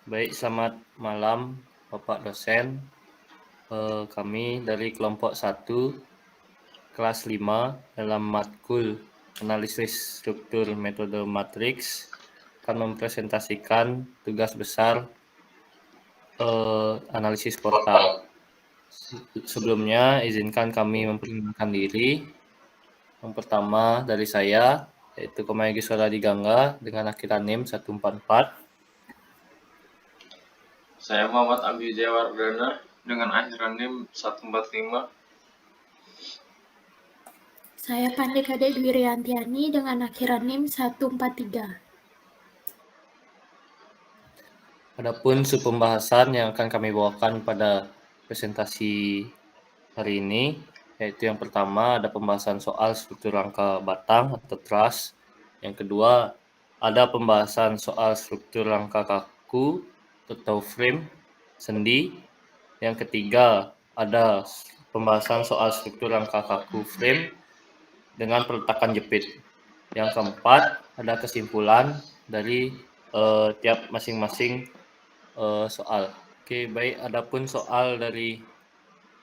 Baik, selamat malam Bapak dosen. Kami dari kelompok 1 kelas 5 dalam matkul analisis struktur metode matriks akan mempresentasikan tugas besar analisis portal. Sebelumnya izinkan kami memperkenalkan diri. Yang pertama dari saya yaitu Komayugiswara Digangga dengan akhiran NIM 144. Saya Muhammad Abi Jayawardana dengan akhiran NIM 145. Saya Pandegade Dwi Riantiani dengan akhiran NIM 143. Adapun pembahasan yang akan kami bawakan pada presentasi hari ini, yaitu yang pertama ada pembahasan soal struktur rangka batang atau truss. Yang kedua, ada pembahasan soal struktur rangka kaku atau frame sendi. Yang ketiga, ada pembahasan soal struktur rangka kaku frame dengan peletakan jepit. Yang keempat, ada kesimpulan dari tiap masing-masing soal. Oke, baik. Adapun soal dari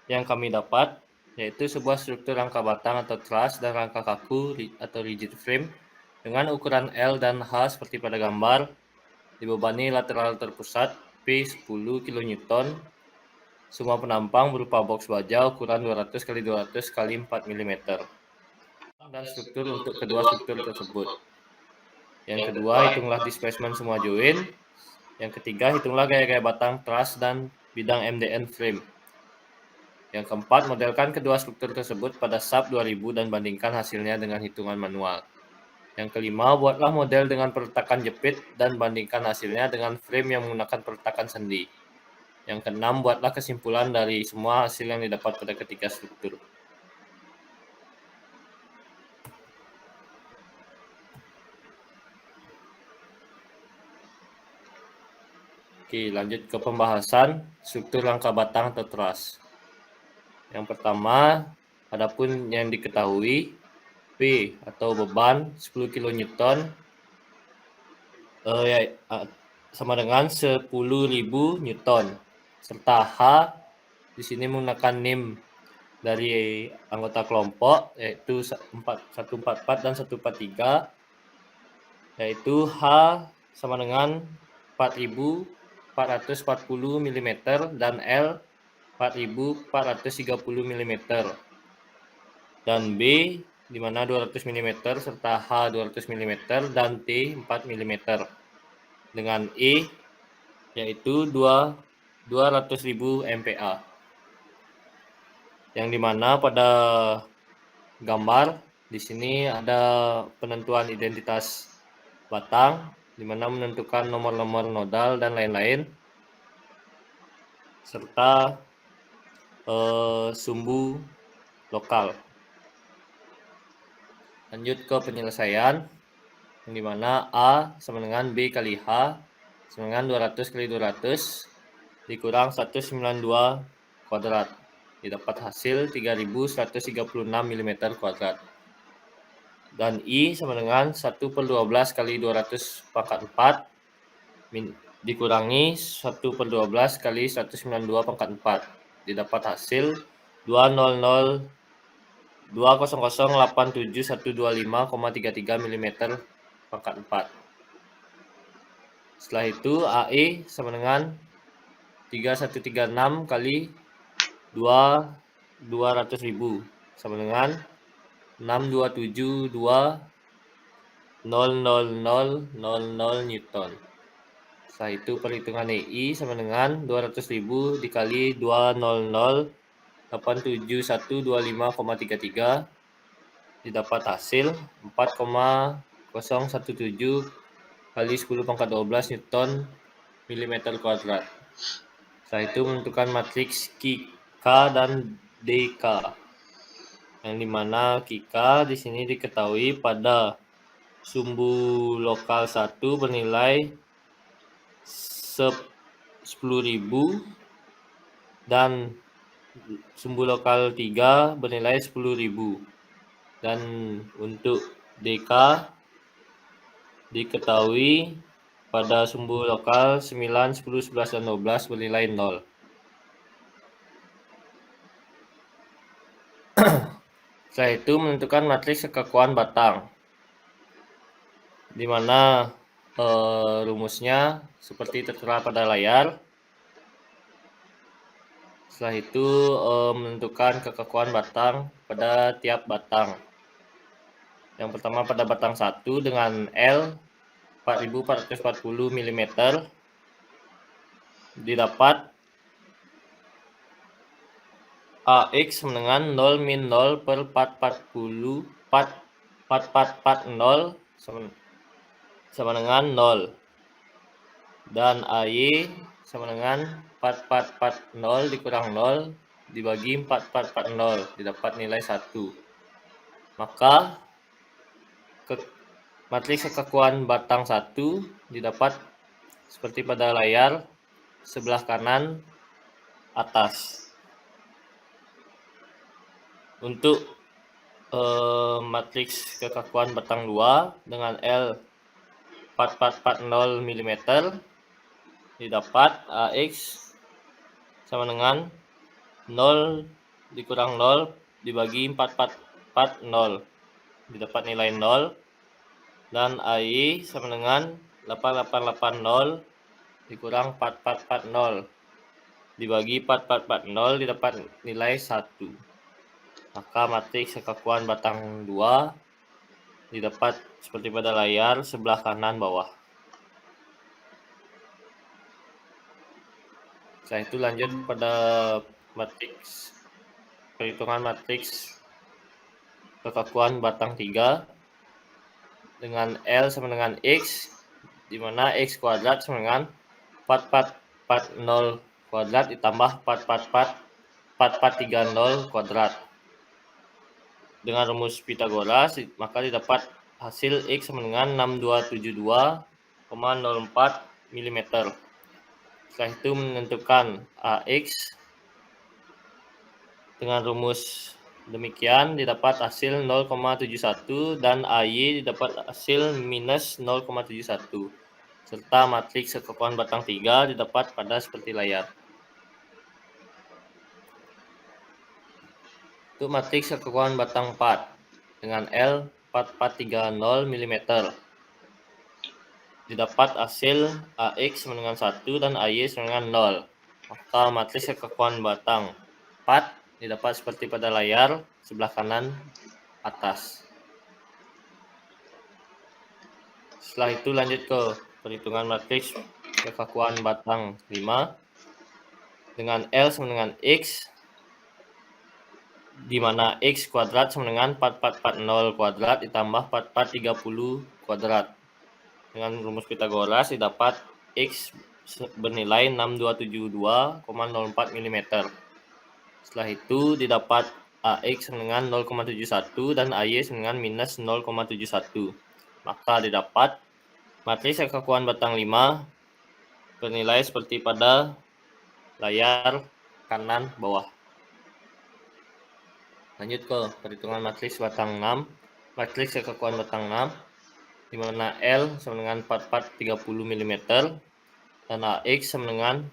yang kami dapat, yaitu sebuah struktur rangka batang atau truss dan rangka kaku atau rigid frame dengan ukuran L dan H seperti pada gambar, dibebani lateral terpusat P 10 kN. Semua penampang berupa box baja ukuran 200 x 200 x 4 mm. Dan struktur untuk kedua struktur tersebut. Yang kedua, hitunglah displacement semua join. Yang ketiga, hitunglah gaya-gaya batang, truss, dan bidang MDN frame. Yang keempat, modelkan kedua struktur tersebut pada SAP 2000 dan bandingkan hasilnya dengan hitungan manual. Yang kelima, buatlah model dengan peletakan jepit dan bandingkan hasilnya dengan frame yang menggunakan peletakan sendi. Yang keenam, buatlah kesimpulan dari semua hasil yang didapat pada ketiga struktur. Oke, lanjut ke pembahasan struktur rangka batang atau truss. Yang pertama, adapun yang diketahui, P atau beban 10 kN sama dengan 10.000 Newton. Serta H di sini menggunakan NIM dari anggota kelompok yaitu 144 dan 143, yaitu H sama dengan 4.440 mm dan L 4.430 mm. Dan B di mana 200 mm serta H 200 mm dan T 4 mm. Dengan E yaitu 200.000 MPa. Yang dimana pada gambar di sini ada penentuan identitas batang, di mana menentukan nomor-nomor nodal dan lain-lain, serta sumbu lokal. Lanjut ke penyelesaian, yang dimana A sama dengan B kali H sama dengan 200 kali 200 dikurang 192 kuadrat. Didapat hasil 3.136 mm kuadrat. Dan I sama dengan 1/12 kali 200 pangkat 4 dikurangi 1/12 kali 192 pangkat 4. Didapat hasil 200,87125,33 mm pangkat 4. Setelah itu AE sama dengan 3136 kali 200.000 sama dengan 627200000 Newton. Setelah itu perhitungan EI sama dengan 200.000 dikali 200,87125,33 didapat hasil 4,017 kali 10 pangkat 12 Newton milimeter kuadrat. Setelah itu menentukan matriks K dan DK, yang dimana K di sini diketahui pada sumbu lokal 1 bernilai 10.000 dan sumbu lokal 3 bernilai 10.000. Dan untuk DK diketahui pada sumbu lokal 9, 10, 11, dan 12 bernilai 0. Setelah itu menentukan matriks kekakuan batang, di mana rumusnya seperti tertera pada layar. Setelah itu menentukan kekakuan batang pada tiap batang. Yang pertama pada batang 1 dengan L 4440 mm didapat AX sama dengan 0 min 0 per 440 4440 sama dengan 0, dan AY sama dengan 4440 dikurang 0 dibagi 4440 didapat nilai 1. Maka matriks kekakuan batang 1 didapat seperti pada layar sebelah kanan atas. Untuk matriks kekakuan batang 2 dengan L 4440 mm didapat AX sama dengan 0 dikurang 0 dibagi 4440 didapat nilai 0, dan AY sama dengan 8880 dikurang 4440 dibagi 4440 didapat nilai 1. Maka matriks kekakuan batang 2 didapat seperti pada layar sebelah kanan bawah. Setelah itu lanjut pada perhitungan matriks kekakuan batang 3 dengan L sama dengan X, di mana X kuadrat sama dengan 4440 kuadrat ditambah 4430 kuadrat. Dengan rumus Pythagoras, maka didapat hasil X sama dengan 6272,04 mm. Setelah itu menentukan AX dengan rumus demikian didapat hasil 0,71 dan AY didapat hasil minus 0,71, serta matriks kekakuan batang 3 didapat pada seperti layar. Untuk matriks kekakuan batang 4 dengan L 4430 mm didapat hasil AX sama dengan 1 dan AY sama dengan 0. Maka matriks kekakuan batang 4 didapat seperti pada layar sebelah kanan atas. Setelah itu lanjut ke perhitungan matriks kekakuan batang 5 dengan L sama dengan X, di mana X kuadrat sama dengan 4440 kuadrat ditambah 4430 kuadrat. Dengan rumus Pythagoras didapat X bernilai 6272,04 mm. Setelah itu didapat AX dengan 0,71 dan AY dengan minus 0,71. Maka didapat matriks kekakuan batang 5 bernilai seperti pada layar kanan bawah. Lanjut ke perhitungan matriks batang 6. Matriks kekakuan batang 6 di mana L sama dengan 4430 mm dan AX sama dengan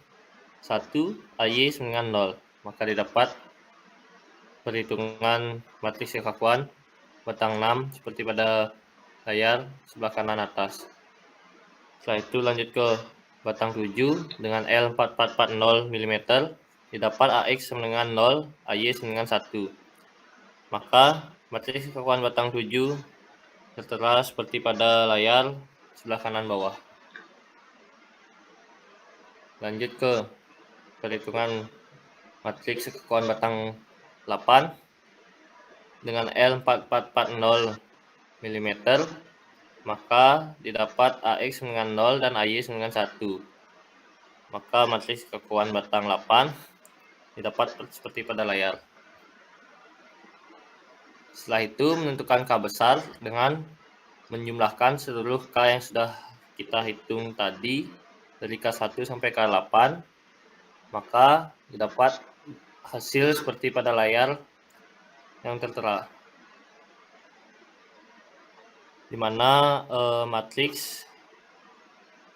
1, AY sama dengan 0. Maka didapat perhitungan matriks kekakuan batang 6 seperti pada layar sebelah kanan atas. Setelah itu lanjut ke batang 7 dengan L 4440 mm didapat AX sama dengan 0, AY sama dengan 1. Maka matriks kekakuan batang 7 tertera seperti pada layar sebelah kanan bawah. Lanjut ke perhitungan matriks kekakuan batang 8 dengan L 4440 mm, maka didapat AX dengan 0 dan AY dengan 1. Maka matriks kekakuan batang 8 didapat seperti pada layar. Setelah itu menentukan K besar dengan menjumlahkan seluruh K yang sudah kita hitung tadi dari K1 sampai K8, maka didapat hasil seperti pada layar yang tertera, di mana matriks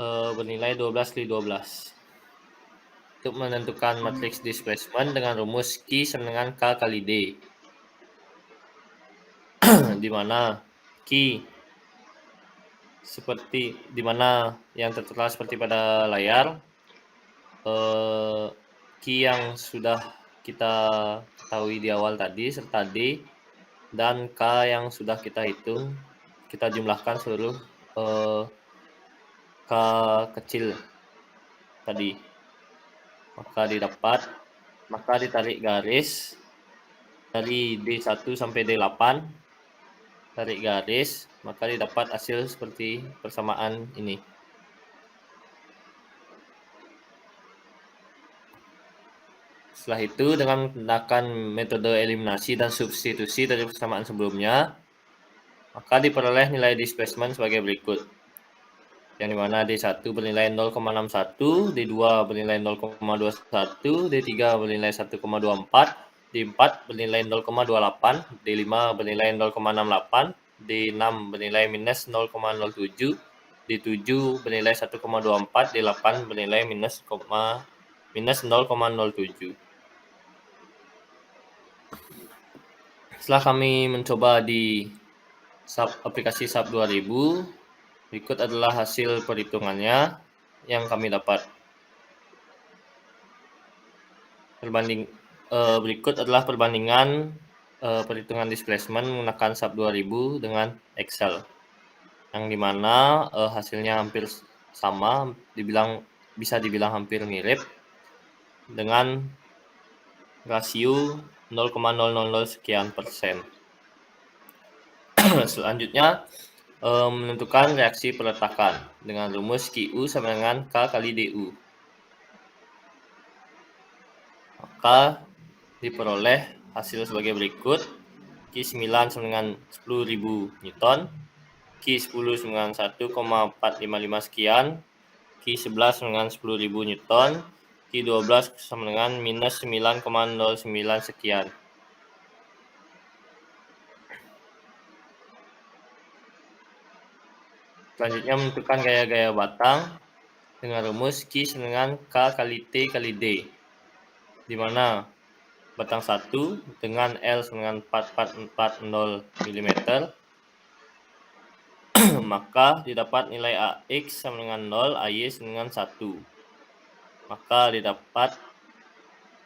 bernilai 12/12. Untuk menentukan matriks displacement dengan rumus Q sama dengan K kali D. Di mana Q seperti di mana yang tertera seperti pada layar, Q yang sudah kita ketahui di awal tadi serta D dan K yang sudah kita hitung, kita jumlahkan seluruh K kecil tadi. Maka ditarik garis dari D1 sampai D8, tarik garis, maka didapat hasil seperti persamaan ini. Setelah itu, dengan menggunakan metode eliminasi dan substitusi dari persamaan sebelumnya, maka diperoleh nilai displacement sebagai berikut. Yang dimana D1 bernilai 0,61, D2 bernilai 0,21, D3 bernilai 1,24, D4 bernilai 0,28, D5 bernilai 0,68, D6 bernilai minus 0,07, D7 bernilai 1,24, D8 bernilai minus 0,07. Setelah kami mencoba di aplikasi SAP 2000, berikut adalah hasil perhitungannya yang kami dapat. Berikut adalah perbandingan perhitungan displacement menggunakan SAP 2000 dengan Excel, yang dimana hasilnya hampir sama, bisa dibilang hampir mirip, dengan rasio 0,000 sekian persen. Selanjutnya, menentukan reaksi peletakan dengan rumus QU sama dengan K kali DU. Maka diperoleh hasil sebagai berikut. Q9 sama dengan 10.000 Newton, Q10 sama dengan 1,455 sekian, Q11 sama dengan 10.000 Newton, Q12 sama dengan minus 9,09 sekian. Selanjutnya menentukan gaya-gaya batang dengan rumus Q sama dengan K kali T kali D, di mana batang 1 dengan L sama dengan 4440 mm, maka didapat nilai AX sama dengan 0, AY sama dengan 1. Maka didapat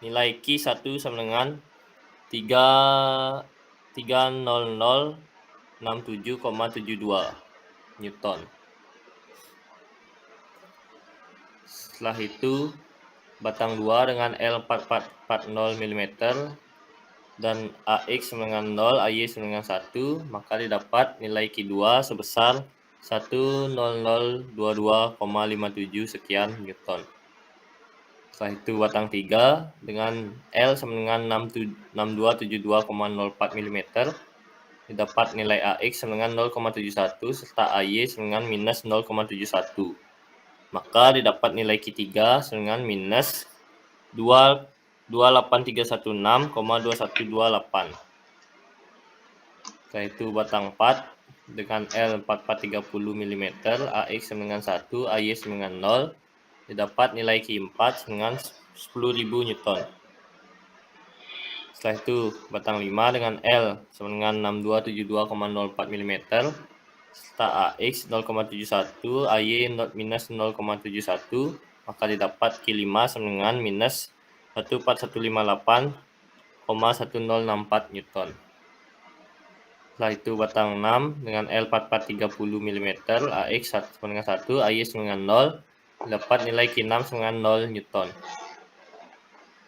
nilai Q1 sama dengan 30067,72 Newton. Setelah itu, batang 2 dengan L 4440 mm dan AX sama dengan 0, AY sama dengan 1, maka didapat nilai Q2 sebesar 10022,57 sekian Newton. Setelah itu, batang 3 dengan L sama dengan 6272,04 mm didapat nilai AX sama dengan 0,71 serta AY sama dengan minus 0,71. Maka didapat nilai Q3 sama dengan minus 28316,2128. Setelah itu, batang 4 dengan L 4430 mm, AX sama dengan 1, AY sama dengan 0, didapat nilai Q4 dengan 10.000 Newton. Setelah itu, batang 5 dengan L sama dengan 6272,04 mm, serta AX 0,71, AY minus 0,71, maka didapat Q5 sama dengan minus 14158,1064 Newton. Setelah itu, batang 6 dengan L 4430 mm, AX sama dengan 1, AY sama dengan 0, dapat nilai Q6 sama dengan 0 Newton.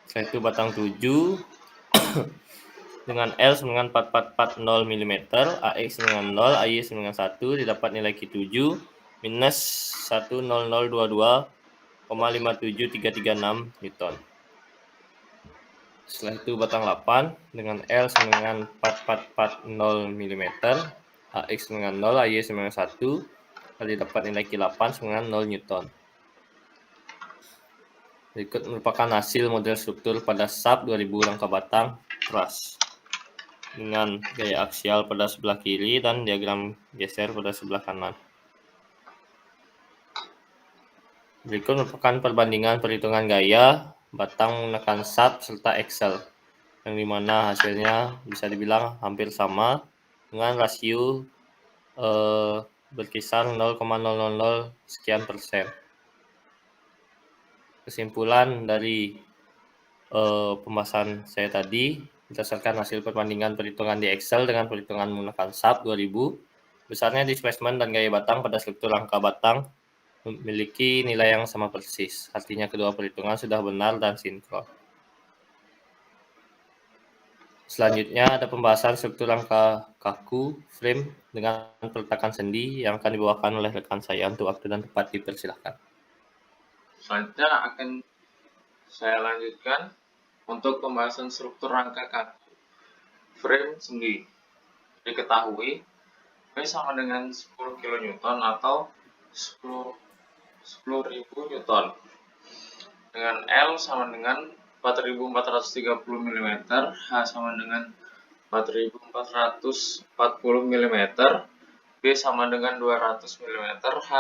Setelah itu, batang 7 dengan L sama dengan 4440 mm, AX sama dengan 0, AY sama dengan 1, didapat nilai Q7 minus 10022,57336 Newton. Setelah itu, batang 8 dengan L sama dengan 4440 mm, AX sama dengan 0, AY sama dengan 1, didapat nilai Q8 sama dengan 0 Newton. Berikut merupakan hasil model struktur pada SAP 2000 rangka batang truss dengan gaya aksial pada sebelah kiri dan diagram geser pada sebelah kanan. Berikut merupakan perbandingan perhitungan gaya, batang menggunakan SAP serta Excel, yang dimana hasilnya bisa dibilang hampir sama dengan rasio berkisar 0,000 sekian persen. Kesimpulan dari pembahasan saya tadi, berdasarkan hasil perbandingan perhitungan di Excel dengan perhitungan menggunakan SAP 2000, besarnya displacement dan gaya batang pada struktur rangka batang memiliki nilai yang sama persis. Artinya kedua perhitungan sudah benar dan sinkron. Selanjutnya ada pembahasan struktur rangka kaku frame dengan peletakan sendi yang akan dibawakan oleh rekan saya. Untuk waktu dan tempat dipersilahkan. Selanjutnya akan saya lanjutkan untuk pembahasan struktur rangka kaku frame sendi. Diketahui P sama dengan 10 kN atau 10.000 Newton. Dengan L sama dengan 4.430 mm, H sama dengan 4.440 mm, B sama dengan 200 mm, H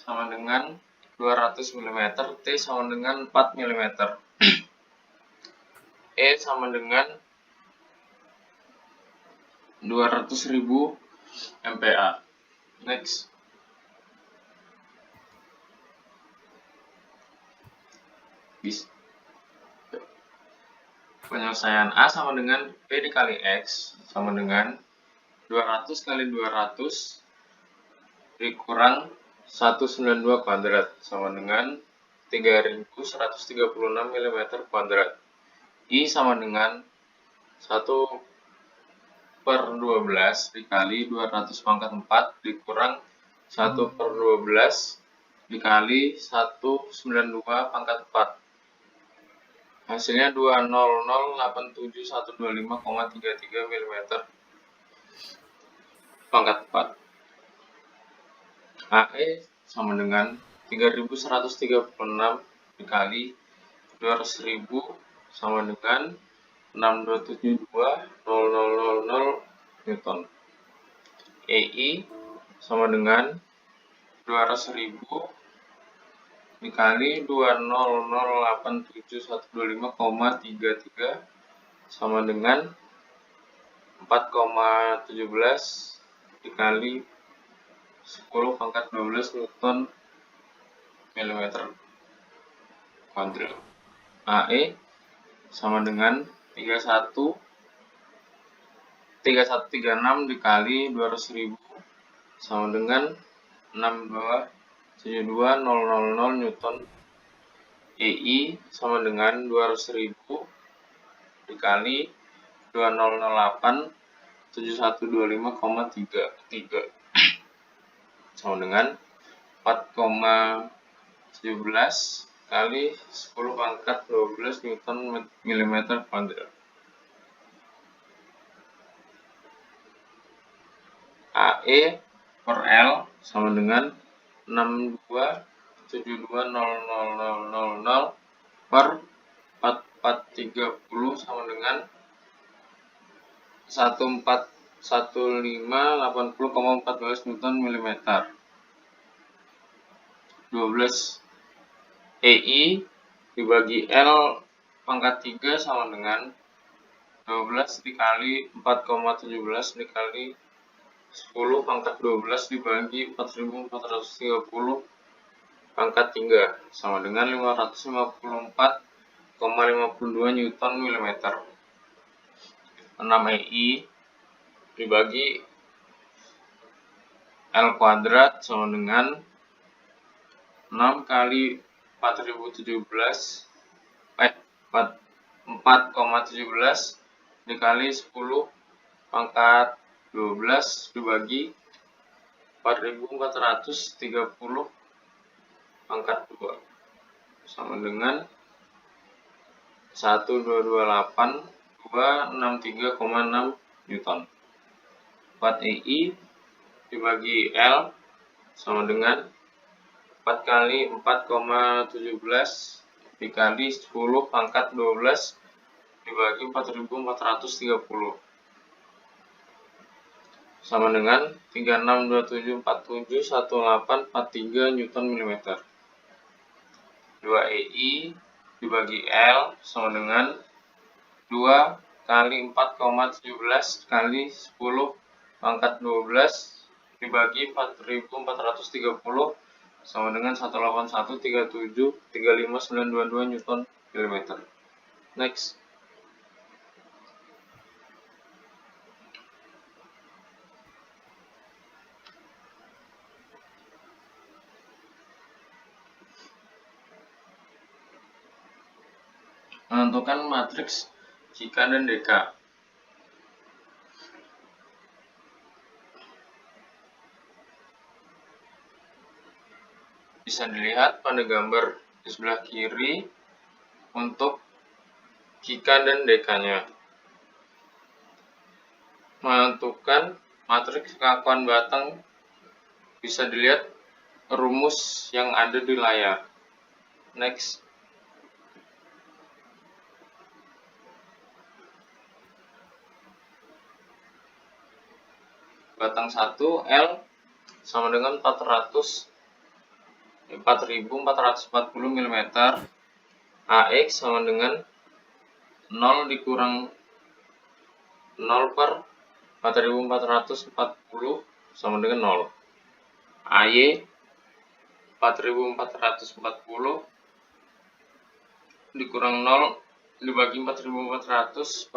sama dengan 200 mm, T sama dengan 4 mm, E sama dengan 200.000 MPa. Next. Penyelesaian A sama dengan P dikali X sama dengan 200 kali 200 dikurang 192 kuadrat sama dengan 3136 mm kuadrat. I sama dengan 1/12 dikali 200 pangkat 4 dikurang 1/12 dikali 192 pangkat 4. Hasilnya 20087.125,33 mm pangkat 4. AE sama dengan 3136 dikali 200.000 sama dengan 6272.0000 Newton. EI sama dengan 200.000 dikali 20087.125,33 sama dengan 4,17 dikali 10 pangkat 12 Newton mm kuadrat. AE sama dengan 3136 dikali 200.000 sama dengan 6272000 Newton. EI sama dengan 200.000 dikali 20087125,33 sama dengan 4,17 kali 10 pangkat 12 Newton mm kuadrat. AE per L sama dengan 62720000 per 4430 sama dengan 141580,14 Newton mm. 12 EI dibagi L pangkat 3 sama dengan 12 dikali 4,17 dikali 10 pangkat 12 dibagi 4430 pangkat 3 sama dengan 554,52 Newton mm. 6 EI dibagi L kuadrat sama dengan 6 kali 4,17 dikali 10 pangkat 12 dibagi 4430 pangkat 2 sama dengan 1228263,6 Newton. 4 EI dibagi L sama dengan 4 kali 4,17 dikali 10 pangkat 12 dibagi 4430 sama dengan 3627471843 Newton mm. 2EI dibagi L sama dengan 2 kali 4,17 kali 10 pangkat 12 dibagi 4430 sama dengan 1813735 Newton mm. Next. Menentukan matriks jika dan deka. Bisa dilihat pada gambar di sebelah kiri untuk jika dan dekanya. Menentukan matriks kekakuan batang bisa dilihat rumus yang ada di layar. Next. Batang 1 L sama dengan 4440 mm, AX sama dengan 0 dikurang 0 per 4440 sama dengan 0. AY 4440 dikurang 0 dibagi 4440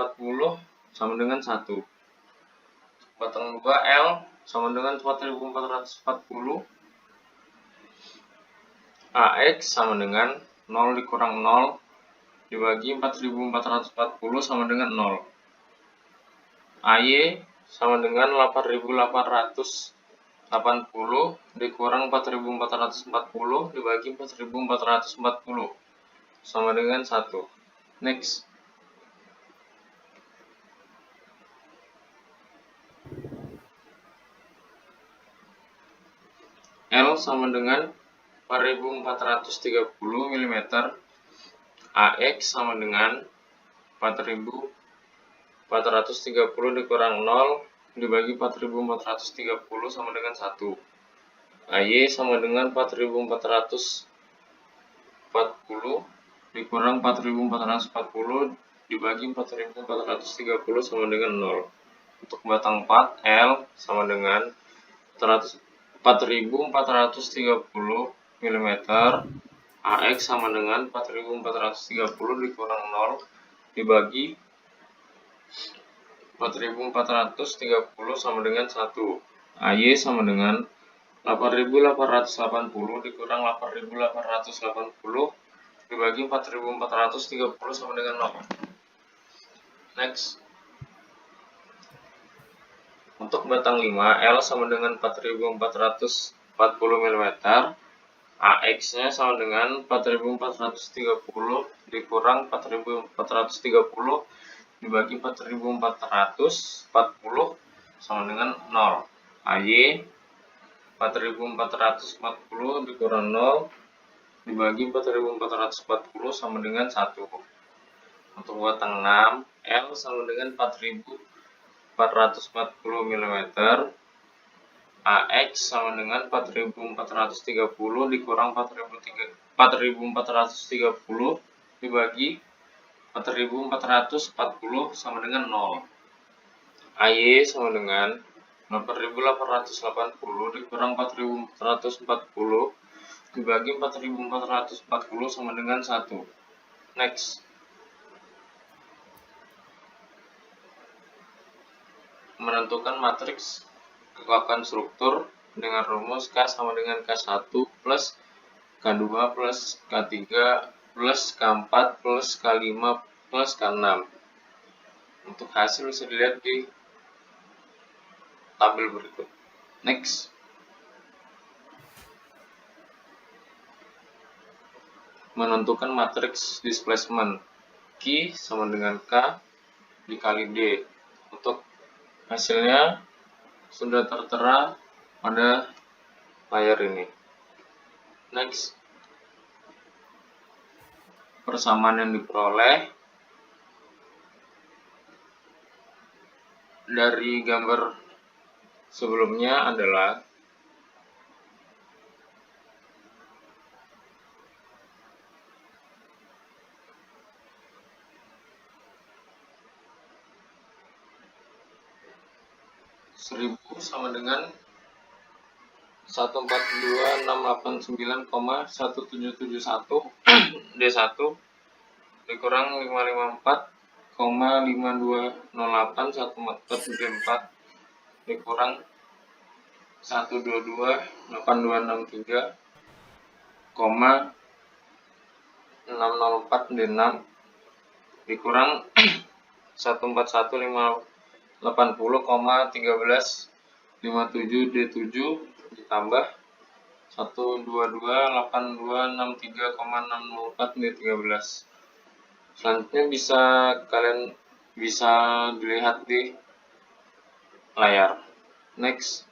sama dengan 1. Batang 2 L sama dengan 4440, AX sama dengan 0 dikurang 0 dibagi 4440 sama dengan 0. AY sama dengan 8880 dikurang 4440 dibagi 4440 sama dengan 1. Next. L sama dengan 4430 mm, AX sama dengan 4430 dikurang 0 dibagi 4430 sama dengan 1. AY sama dengan 4440 dikurang 4440 dibagi 4430 sama dengan 0. Untuk batang 4 L sama dengan 4430 mm, AX sama dengan 4430 dikurang 0 dibagi 4430 sama dengan 1. AY sama dengan 8880 dikurang 8880 dibagi 4430 sama dengan 0. Next. Untuk batang 5 L sama dengan 4440 mm, AX-nya sama dengan 4430 dikurang 4430 dibagi 4440 sama dengan 0. AY 4440 dikurang 0 dibagi 4440 sama dengan 1. Untuk batang 6 L sama dengan 4440 mm, AX sama dengan 4430 dikurang 4430 dibagi 4440 sama dengan 0. AY sama dengan 8880 dikurang 4440 dibagi 4440 sama dengan 1. Next. Menentukan matriks kekakuan struktur dengan rumus K sama dengan K1 plus K2 plus K3 plus K4 plus K5 plus K6. Untuk hasil bisa dilihat di tabel berikut. Next. Menentukan matriks displacement Q sama dengan K dikali D. Untuk hasilnya sudah tertera pada layar ini. Next. Persamaan yang diperoleh dari gambar sebelumnya adalah 1000 sama dengan 142.689,1771 D1 dikurang 554,5208 D4 dikurang 122.8263,604 D6 dikurang 141.580,1357 D7 ditambah 122.8263,604 D13. Selanjutnya kalian bisa dilihat di layar. Next.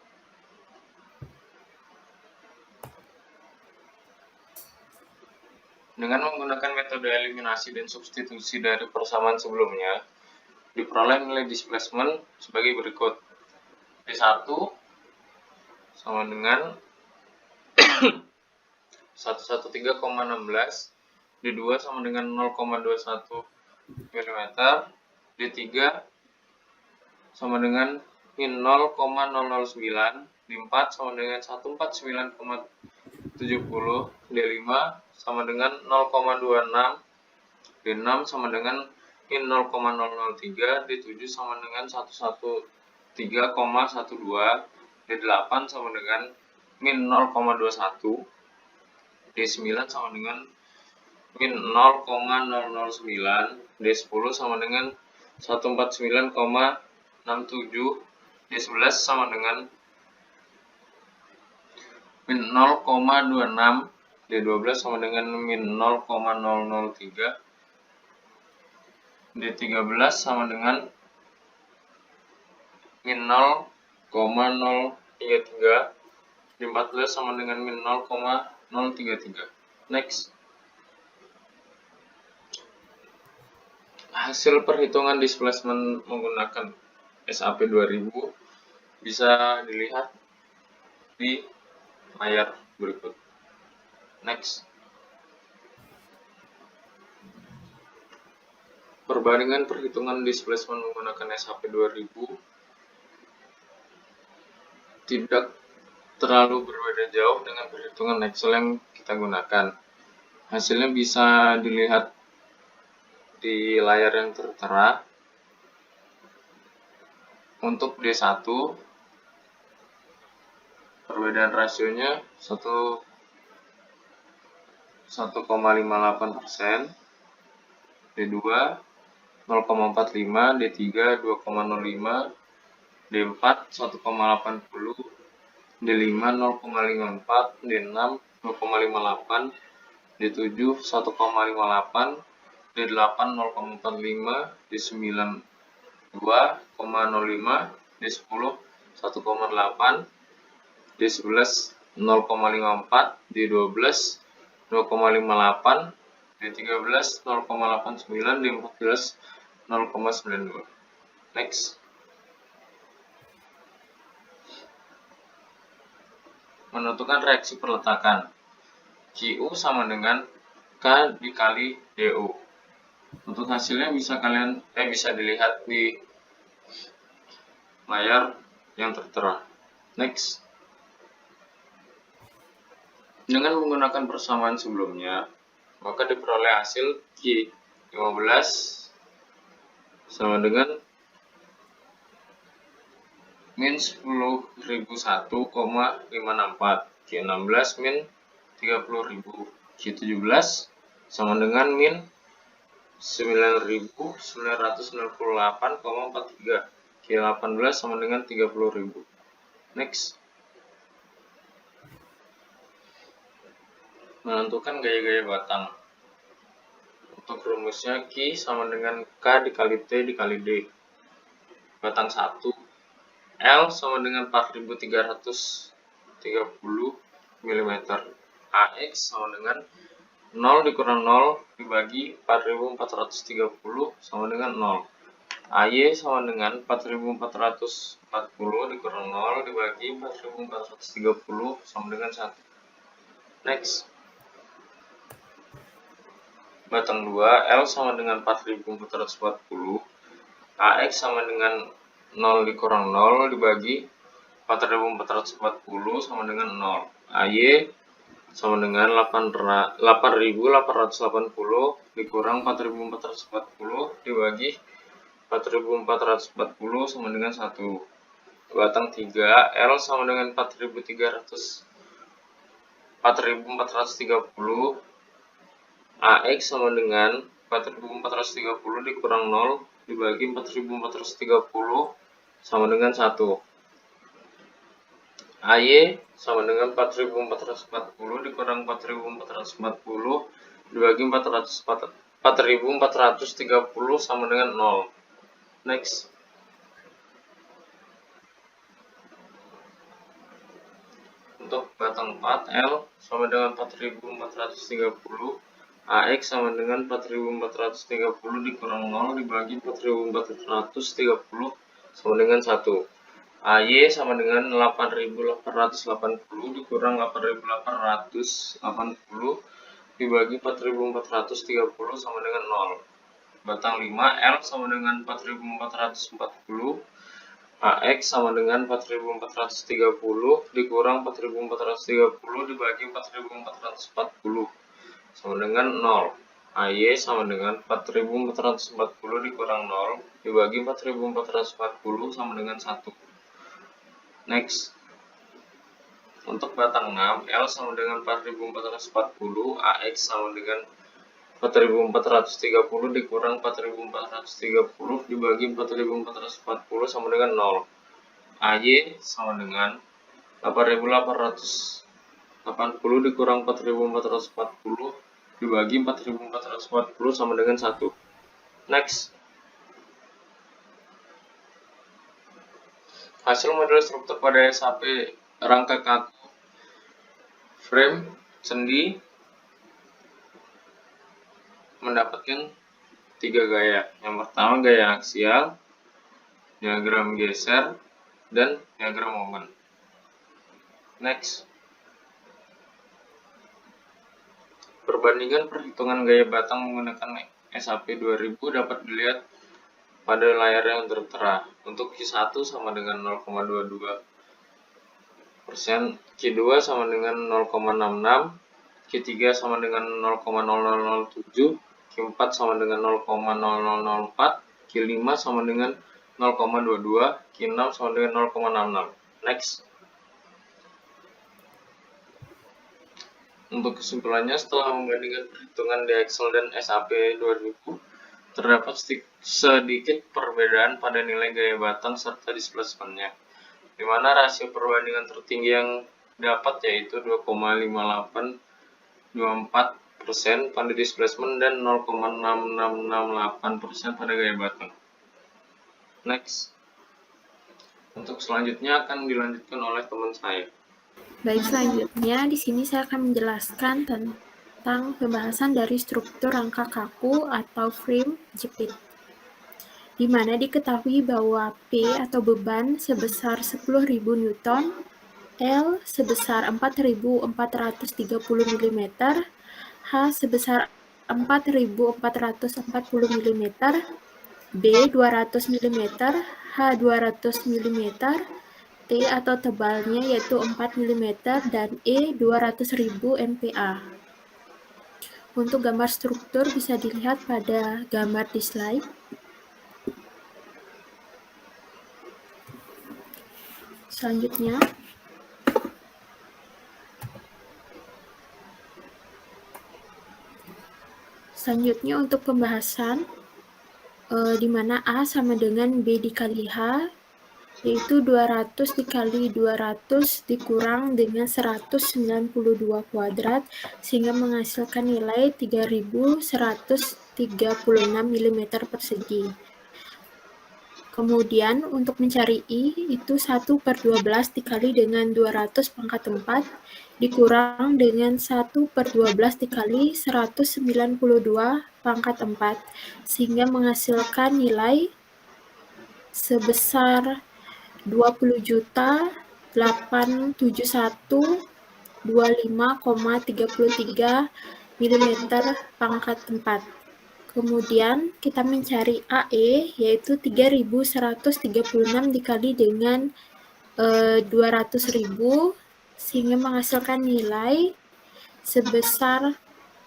Dengan menggunakan metode eliminasi dan substitusi dari persamaan sebelumnya, diperoleh nilai displacement sebagai berikut. D1 sama dengan 113,16, D2 sama dengan 0,21 mm, D3 sama dengan min 0,009, D4 sama dengan 149,70, D5 sama dengan 0,26, D6 sama dengan min 0,003, D7 sama dengan 113,12, D8 sama dengan min 0,21, D9 sama dengan min 0,009, D10 sama dengan 149,67, D11 sama dengan min 0,26, D12 sama dengan min 0,003, D13 sama dengan min 0,033, D14 sama dengan min 0,033. Next. Hasil perhitungan displacement menggunakan SAP 2000 bisa dilihat di layar berikut. Next. Perbandingan perhitungan displacement menggunakan SAP 2000 tidak terlalu berbeda jauh dengan perhitungan Excel yang kita gunakan. Hasilnya bisa dilihat di layar yang tertera. Untuk D1 perbedaan rasionya 1,58%, D2 0,45, D3 2,05, D4 1,80, D5 0,54, D6 2,58, D7 1,58, D8 0,45, D9 2,05, D10 1,8, D11 0,54, D12 2,58, D13 0,89, D14 0,92. Next. Menentukan reaksi perletakan. QU sama dengan K dikali DU. Untuk hasilnya bisa dilihat di layar yang tertera. Next. Dengan menggunakan persamaan sebelumnya, maka diperoleh hasil Q15 sama dengan min 10.001,564, Q16 min 30.000, Q17 sama dengan min 9.998,43, Q18 sama dengan 30.000. Next. Menentukan gaya-gaya batang. Untuk rumusnya Q sama dengan K dikali T dikali D. Batang 1 L sama dengan 4330 mm. AX sama dengan 0 dikurang 0 dibagi 4430 sama dengan 0. AY sama dengan 4440 dikurang 0 dibagi 4430 sama dengan 1. Next. Batang 2 L sama dengan 4440, AX sama dengan 0 dikurang 0 dibagi 4.440 sama dengan 0. AY sama dengan 8.880 dikurang 4.440 dibagi 4.440 sama dengan 1. Batang 3, L sama dengan 4.430, AX sama dengan 4.430 dikurang 0 dibagi 4.430 sama dengan 1. AY sama dengan 4.440 dikurang 4.440 dibagi 4.430 sama dengan 0. Next. Untuk batang 4, L sama dengan 4.430, AX sama dengan 4.430 dikurang 0 dibagi 4.430 sama dengan 1. AY sama dengan 8.880 dikurang 8.880 dibagi 4.430 sama dengan 0. Batang 5, L sama dengan 4.440, AX sama dengan 4.430 dikurang 4.430 dibagi 4.440 sama dengan 0. AY sama dengan 4.440 dikurang 0 dibagi 4.440 sama dengan 1. Next. Untuk batang 6, L sama dengan 4.440, AX sama dengan 4.430 dikurang 4.430 dibagi 4.440 sama dengan 0. AY sama dengan 8.880 dikurang 4.440 dibagi 4.440 sama dengan 1. Next. Hasil model struktur pada SAP rangka kaku frame sendi mendapatkan 3 gaya. Yang pertama gaya aksial, diagram geser, dan diagram momen. Next. Perbandingan perhitungan gaya batang menggunakan SAP 2000 dapat dilihat pada layar yang tertera. Untuk Q1 sama dengan 0,22%, Q2 sama dengan 0,66%, Q3 sama dengan 0,0007%, Q4 sama dengan 0,0004%, Q5 sama dengan 0,22%, Q6 sama dengan 0,66%. Next. Untuk kesimpulannya, setelah membandingkan perhitungan di Excel dan SAP 2000, terdapat sedikit perbedaan pada nilai gaya batang serta displacement-nya, di mana rasio perbandingan tertinggi yang dapat yaitu 2,5824% pada displacement dan 0,6668% pada gaya batang. Next. Untuk selanjutnya akan dilanjutkan oleh teman saya. Baik, selanjutnya di sini saya akan menjelaskan tentang pembahasan dari struktur rangka kaku atau frame jepit, di mana diketahui bahwa P atau beban sebesar 10.000 Newton, L sebesar 4.430 mm, H sebesar 4.440 mm, B 200 mm, H 200 mm, T atau tebalnya yaitu 4 mm, dan E 200.000 MPa. Untuk gambar struktur bisa dilihat pada gambar di slide. Selanjutnya untuk pembahasan di mana A sama dengan B dikali H, yaitu 200 dikali 200 dikurang dengan 192 kuadrat, sehingga menghasilkan nilai 3136 mm persegi. Kemudian untuk mencari I, itu 1/12 dikali dengan 200 pangkat 4, dikurang dengan 1/12 dikali 192 pangkat 4, sehingga menghasilkan nilai sebesar 20.87125,33 mm pangkat 4. Kemudian kita mencari AE, yaitu 3.136 dikali dengan 200.000, sehingga menghasilkan nilai sebesar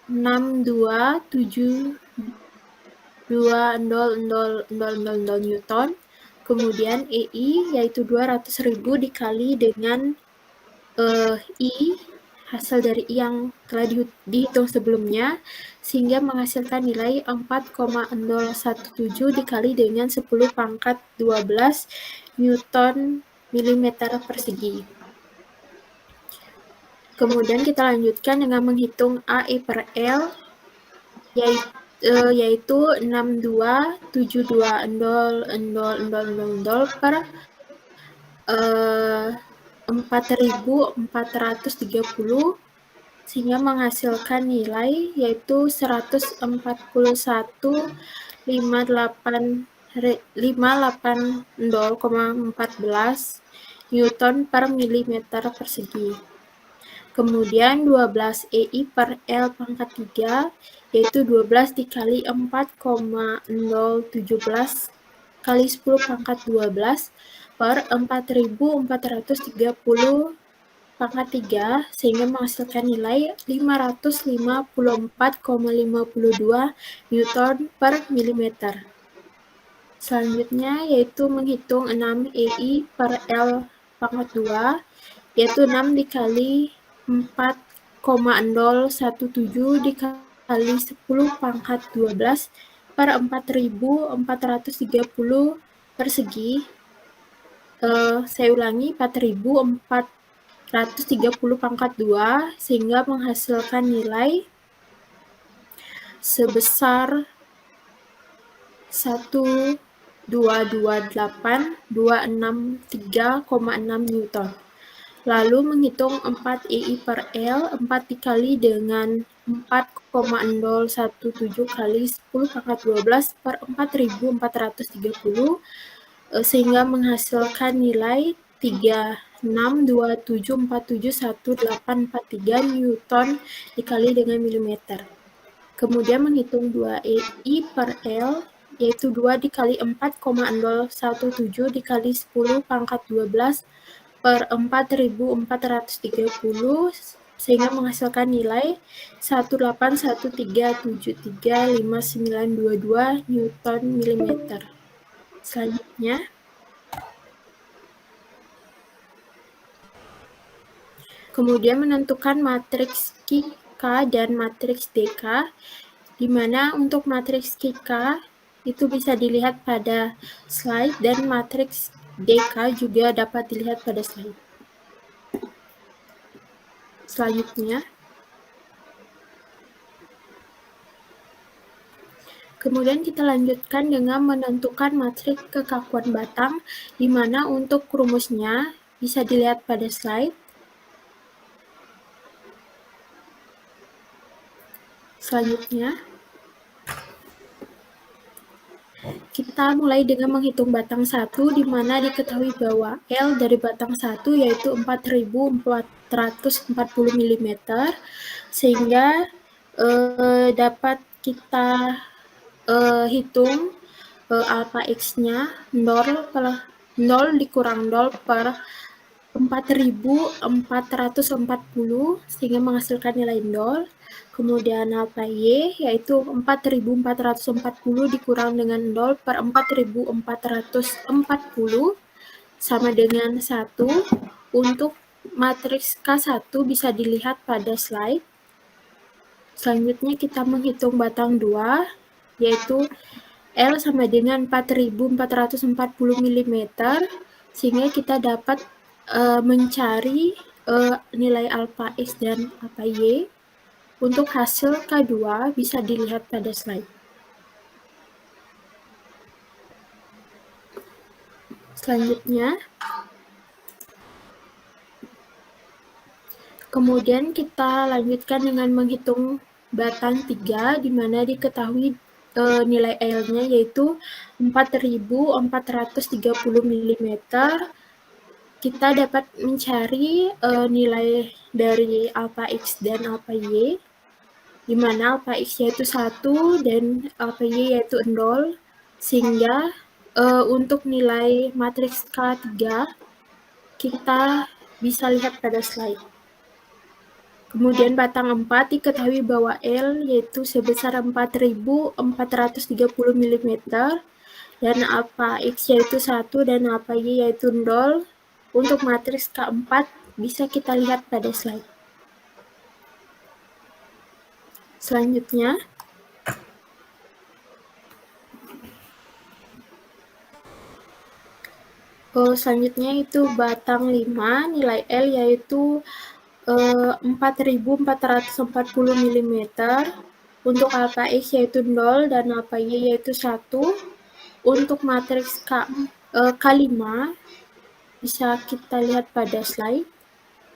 62720000 Newton. Kemudian EI yaitu 200.000 dikali dengan I, hasil dari I yang telah dihitung sebelumnya, sehingga menghasilkan nilai 4,017 dikali dengan 10 pangkat 12 Newton milimeter persegi. Kemudian kita lanjutkan dengan menghitung AE per L, yaitu 62720000 per 4.430, sehingga menghasilkan nilai yaitu 141,580,14 Newton per milimeter persegi. Kemudian 12 EI per L pangkat 3, yaitu 12 dikali 4,017 kali 10 pangkat 12 per 4.430 pangkat 3, sehingga menghasilkan nilai 554,52 Newton per milimeter. Selanjutnya yaitu menghitung 6 EI per L pangkat 2, yaitu 6 dikali 4,017 dikali 10 pangkat 12 per 4.430 persegi. Saya ulangi, 4.430 pangkat 2, sehingga menghasilkan nilai sebesar 1228263,6 Newton. Lalu menghitung 4 EI per L, 4 dikali dengan 4,017 kali 10 pangkat 12 per 4.430, sehingga menghasilkan nilai 3627471843 Newton dikali dengan milimeter. Kemudian menghitung 2 EI per L, yaitu 2 dikali 4,017 dikali 10 pangkat 12 per 4.430, sehingga menghasilkan nilai 18137359922 Newton milimeter. Selanjutnya, kemudian menentukan matriks QK dan matriks DK, di mana untuk matriks QK itu bisa dilihat pada slide dan matriks DK juga dapat dilihat pada slide. Selanjutnya, kemudian kita lanjutkan dengan menentukan matriks kekakuan batang, di mana untuk rumusnya bisa dilihat pada slide. Selanjutnya, kita mulai dengan menghitung batang 1, di mana diketahui bahwa L dari batang 1 yaitu 4.440 mm, sehingga dapat kita hitung alpha X-nya 0 dikurang 0 per 4.440, sehingga menghasilkan nilai 0. Kemudian alpha Y yaitu 4.440 dikurang dengan 0 per 4.440 sama dengan 1. Untuk matriks K1 bisa dilihat pada slide. Selanjutnya kita menghitung batang 2, yaitu L sama dengan 4.440 mm, sehingga kita dapat mencari nilai alpha X dan alpha Y. Untuk hasil K2 bisa dilihat pada slide. Selanjutnya, kemudian kita lanjutkan dengan menghitung batang 3, di mana diketahui nilai L-nya yaitu 4.430 mm. Kita dapat mencari nilai dari alpha X dan alpha Y. di mana alpha X yaitu 1 dan alpha Y yaitu 0, sehingga untuk nilai matriks K3 kita bisa lihat pada slide. Kemudian batang 4 diketahui bahwa L yaitu sebesar 4430 mm dan alpha X yaitu 1 dan alpha Y yaitu 0. Untuk matriks K4 bisa kita lihat pada slide. Selanjutnya, itu batang 5, nilai L yaitu 4440 mm. Untuk alpha X yaitu 0 dan alpha Y yaitu 1. Untuk matriks K5 bisa kita lihat pada slide.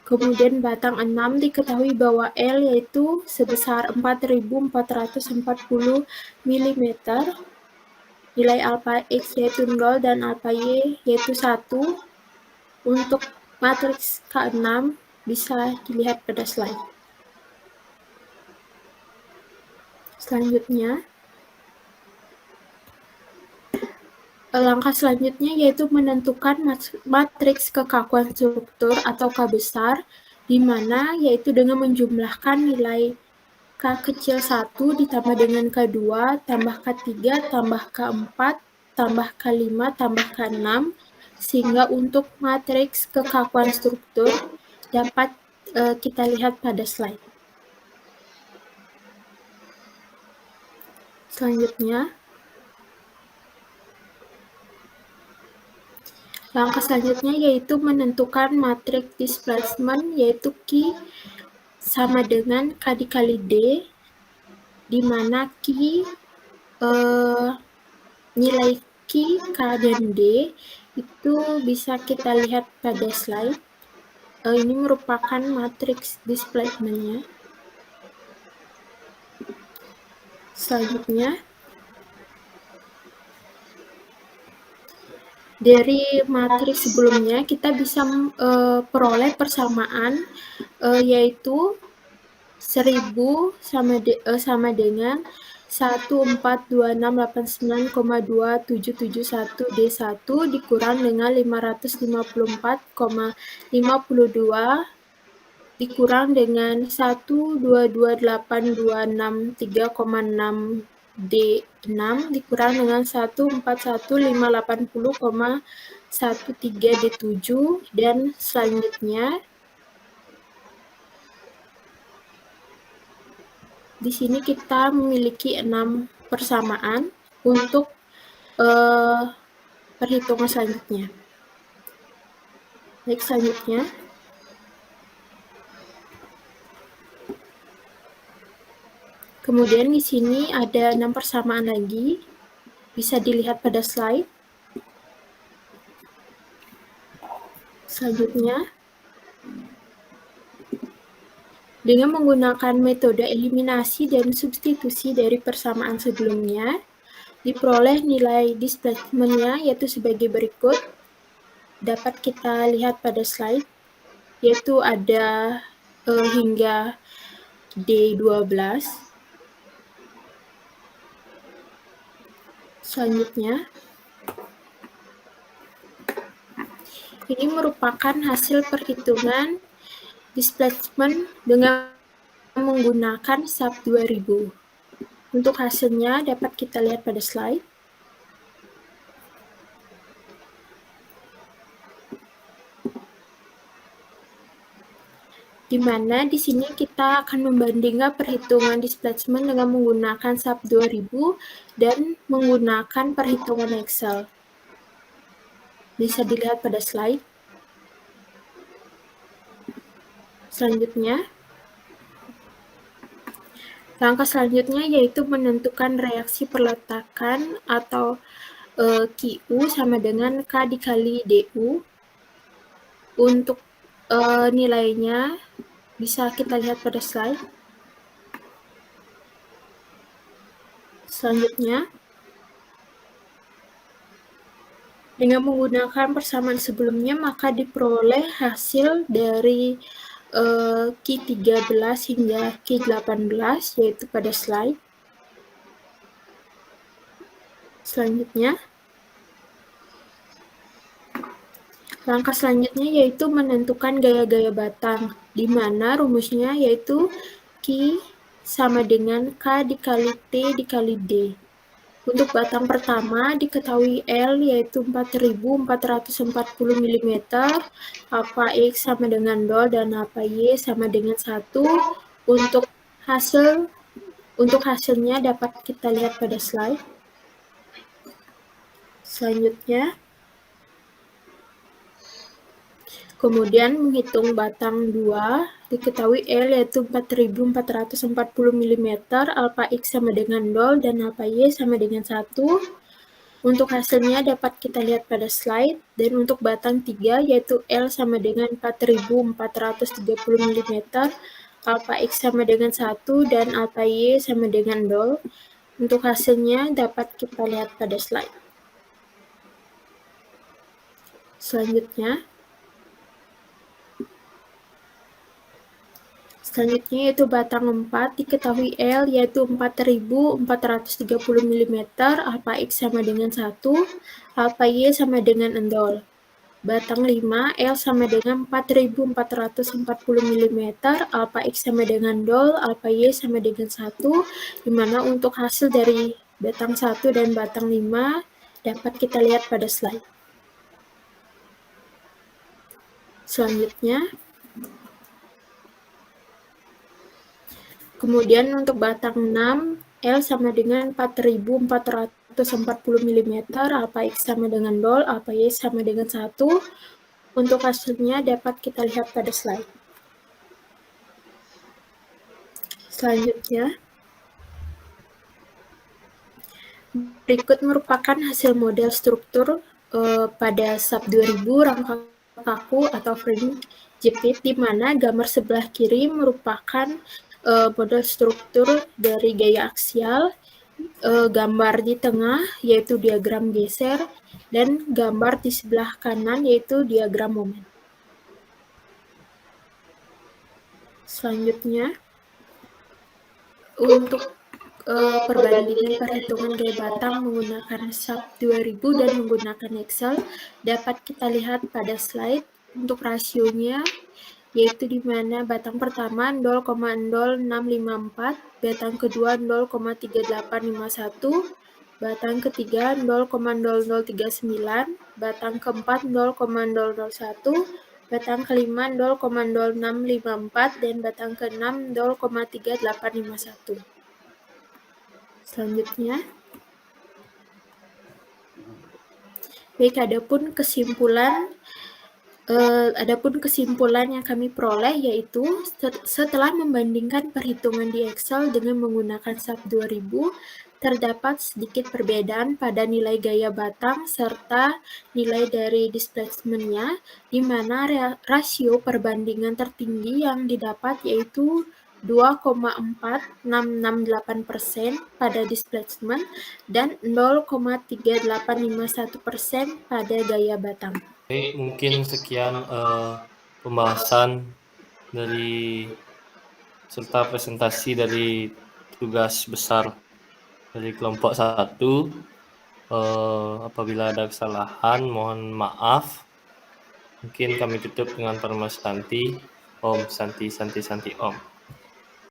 Kemudian batang 6 diketahui bahwa L yaitu sebesar 4440 mm. Nilai alpha X yaitu 0 dan alpha Y yaitu 1. Untuk matriks K6 bisa dilihat pada slide. Selanjutnya, langkah selanjutnya yaitu menentukan matriks kekakuan struktur atau K besar, di mana yaitu dengan menjumlahkan nilai K kecil 1 ditambah dengan K2, tambah K3, tambah K4, tambah K5, tambah K6, sehingga untuk matriks kekakuan struktur dapat kita lihat pada slide. Selanjutnya, langkah selanjutnya yaitu menentukan matriks displacement, yaitu Q sama dengan K dikali D, di mana Q nilai Q, K, dan D itu bisa kita lihat pada slide. Ini merupakan matriks displacement-nya. Selanjutnya, dari matriks sebelumnya kita bisa peroleh persamaan yaitu 1000 sama dengan 142689271 D1 dikurang dengan 554,52 dikurang dengan 1228263,6 D6 dikurang dengan 1415800,13 D7, dan selanjutnya di sini kita memiliki 6 persamaan untuk perhitungan selanjutnya. Baik, selanjutnya. Kemudian di sini ada 6 persamaan lagi, bisa dilihat pada slide. Selanjutnya, dengan menggunakan metode eliminasi dan substitusi dari persamaan sebelumnya, diperoleh nilai displacement-nya yaitu sebagai berikut. Dapat kita lihat pada slide, yaitu ada hingga D12. Selanjutnya, ini merupakan hasil perhitungan displacement dengan menggunakan SAP 2000. Untuk hasilnya dapat kita lihat pada slide. Di mana di sini kita akan membandingkan perhitungan displacement dengan menggunakan SAP 2000 dan menggunakan perhitungan Excel. Bisa dilihat pada slide. Selanjutnya, langkah selanjutnya yaitu menentukan reaksi perletakan atau QU sama dengan K dikali DU. Untuk nilainya bisa kita lihat pada slide. Selanjutnya, dengan menggunakan persamaan sebelumnya, maka diperoleh hasil dari Q13 hingga Q18, yaitu pada slide. Selanjutnya, langkah selanjutnya yaitu menentukan gaya-gaya batang, di mana rumusnya yaitu Q sama dengan K dikali T dikali D. Untuk batang pertama diketahui L yaitu 4440 mm, alpha X sama dengan 0 dan alpha Y sama dengan 1. Untuk hasilnya dapat kita lihat pada slide. Selanjutnya, kemudian menghitung batang 2, diketahui L yaitu 4440 mm, alpha X sama dengan 0 dan alpha Y sama dengan 1. Untuk hasilnya dapat kita lihat pada slide. Dan untuk batang 3 yaitu L sama dengan 4430 mm, alpha X sama dengan 1 dan alpha Y sama dengan 0. Untuk hasilnya dapat kita lihat pada slide. Selanjutnya yaitu batang 4, diketahui L yaitu 4430 mm, alpha X sama dengan 1, alpha Y sama dengan 0. Batang 5, L sama dengan 4440 mm, alpha X sama dengan 0, alpha Y sama dengan 1, di mana untuk hasil dari batang 1 dan batang 5 dapat kita lihat pada slide. Selanjutnya, kemudian untuk batang 6, L sama dengan 4440 mm, alpha X sama dengan 0, alpha Y sama dengan 1. Untuk hasilnya dapat kita lihat pada slide. Selanjutnya, berikut merupakan hasil model struktur pada SAP 2000 rangka kaku atau frame jepit, di mana gambar sebelah kiri merupakan model struktur dari gaya aksial, gambar di tengah yaitu diagram geser, dan gambar di sebelah kanan yaitu diagram momen. Selanjutnya, untuk perbandingan perhitungan gaya batang menggunakan SAP 2000 dan menggunakan Excel dapat kita lihat pada slide. Untuk rasionya yaitu di mana batang pertama 0,0654, batang kedua 0,3851, batang ketiga 0,0039, batang keempat 0,001, batang kelima 0,0654, dan batang keenam 0,3851. Selanjutnya, baik, adapun kesimpulan yang kami peroleh yaitu setelah membandingkan perhitungan di Excel dengan menggunakan SAP 2000, terdapat sedikit perbedaan pada nilai gaya batang serta nilai dari displacement-nya, di mana rasio perbandingan tertinggi yang didapat yaitu 2,4668% pada displacement dan 0,3851% pada gaya batang. Baik, mungkin sekian pembahasan dari serta presentasi dari tugas besar dari kelompok 1. Apabila ada kesalahan, mohon maaf. Mungkin kami tutup dengan Parma Santi. Om Santi Santi Santi Om.